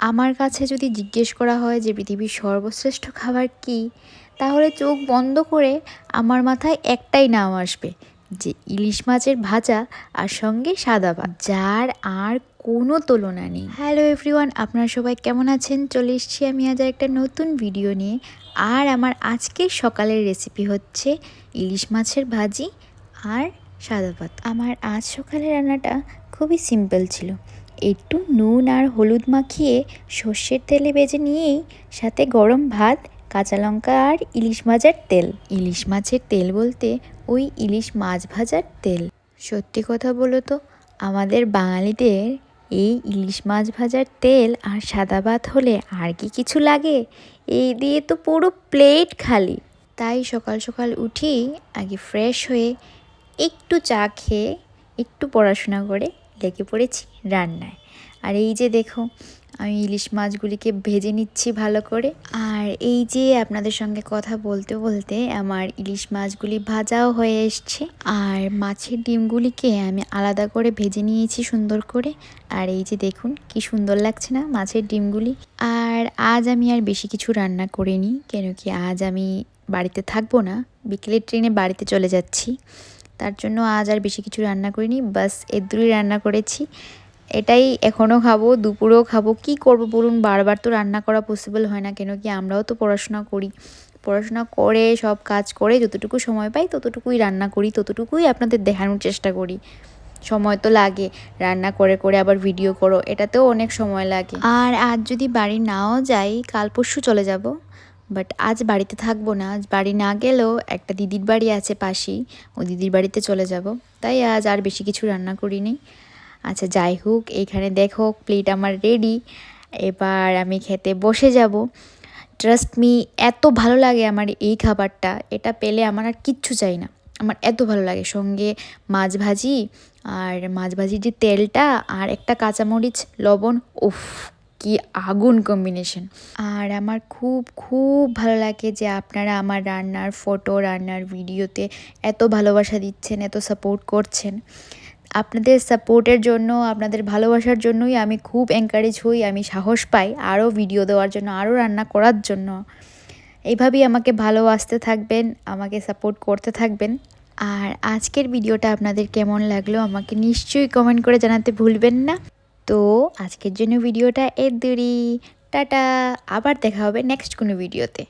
আমার কাছে যদি জিজ্ঞেস করা হয় যে পৃথিবীর সর্বশ্রেষ্ঠ খাবার কী, তাহলে চোখ বন্ধ করে আমার মাথায় একটাই নাম আসবে, যে ইলিশ মাছের ভাজা আর সঙ্গে সাদা ভাত, যার আর কোনো তুলনা নেই। হ্যালো এভরিওয়ান, আপনারা সবাই কেমন আছেন? চলে এসেছি আমি আজ একটা নতুন ভিডিও নিয়ে। আর আমার আজকের সকালের রেসিপি হচ্ছে ইলিশ মাছের ভাজি আর সাদা ভাত। আমার আজ সকালের রান্নাটা খুবই সিম্পল ছিল। একটু নুন আর হলুদ মাখিয়ে সর্ষের তেলে ভেজে নিয়েই সাথে গরম ভাত, কাঁচা লঙ্কা আর ইলিশ ভাজার তেল। ইলিশ মাছের তেল বলতে ওই ইলিশ মাছ ভাজার তেল। সত্যি কথা বলো তো, আমাদের বাঙালিদের এই ইলিশ মাছ ভাজার তেল আর সাদা ভাত হলে আর কি কিছু লাগে? এই দিয়ে তো পুরো প্লেট খালি। তাই সকাল সকাল উঠেই আগে ফ্রেশ হয়ে একটু চা খেয়ে একটু পড়াশোনা করে লেগে পড়েছি রান্নায়। আর এই যে দেখো, আমি ইলিশ মাছগুলিকে ভেজে নিচ্ছি ভালো করে। আর এই যে আপনাদের সঙ্গে কথা বলতে বলতে আমার ইলিশ মাছগুলি ভাজাও হয়ে এসছে। আর মাছের ডিমগুলিকে আমি আলাদা করে ভেজে নিয়েছি সুন্দর করে। আর এই যে দেখুন কি সুন্দর লাগছে না মাছের ডিমগুলি। আর আজ আমি আর বেশি কিছু রান্না করিনি, কেন কি আজ আমি বাড়িতে থাকবো না, বিকেলের ট্রেনে বাড়িতে চলে যাচ্ছি। তার জন্য আজ আর বেশি কিছু রান্না করিনি, বাস এদুরই রান্না করেছি। এটাই এখনও খাবো, দুপুরেও খাবো। কি করব বলুন, বারবার তো রান্না করা পসিবল হয় না, কেন কি আমরাও তো পড়াশোনা করি। পড়াশোনা করে সব কাজ করে যতটুকু সময় পাই ততটুকুই রান্না করি, ততটুকুই আপনাদের দেখানোর চেষ্টা করি। সময় তো লাগে, রান্না করে করে আবার ভিডিও করো, এটাতেও অনেক সময় লাগে। আর আজ যদি বাড়ি নাও যাই, কাল পরশু চলে যাব। বাট আজ বাড়িতে থাকবো না। আজ বাড়ি না গেলেও একটা দিদির বাড়ি আছে পাশেই, ওই দিদির বাড়িতে চলে যাব। তাই আজ আর বেশি কিছু রান্না করিনি। আচ্ছা যাই হোক, এইখানে দেখো প্লেট আমার রেডি। এবার আমি খেতে বসে যাব। ট্রাস্ট মি, এত ভালো লাগে আমার এই খাবারটা, এটা পেলে আমার আর কিচ্ছু চাই না। আমার এত ভালো লাগে, সঙ্গে মাছ ভাজি, আর মাছ ভাজির যে তেলটা আর একটা কাঁচামরিচ, লবণ, উফ কি আগুন কম্বিনেশন। আর আমার খুব খুব ভালো লাগে যে আপনারা আমার রান্নার ফটো, রান্নার ভিডিওতে এত ভালোবাসা দিচ্ছেন, এত সাপোর্ট করছেন। আপনাদের সাপোর্টের জন্য, আপনাদের ভালোবাসার জন্যই আমি খুব এনকারেজ হই, আমি সাহস পাই আরও ভিডিও দেওয়ার জন্য, আরও রান্না করার জন্য। এইভাবেই আমাকে ভালোবাসতে থাকবেন, আমাকে সাপোর্ট করতে থাকবেন। আর আজকের ভিডিওটা আপনাদের কেমন লাগলো আমাকে নিশ্চয়ই কমেন্ট করে জানাতে ভুলবেন না। তো আজকের জন্য ভিডিওটা এর দূরই। টাটা, আবার দেখা হবে নেক্সট কোনো ভিডিওতে।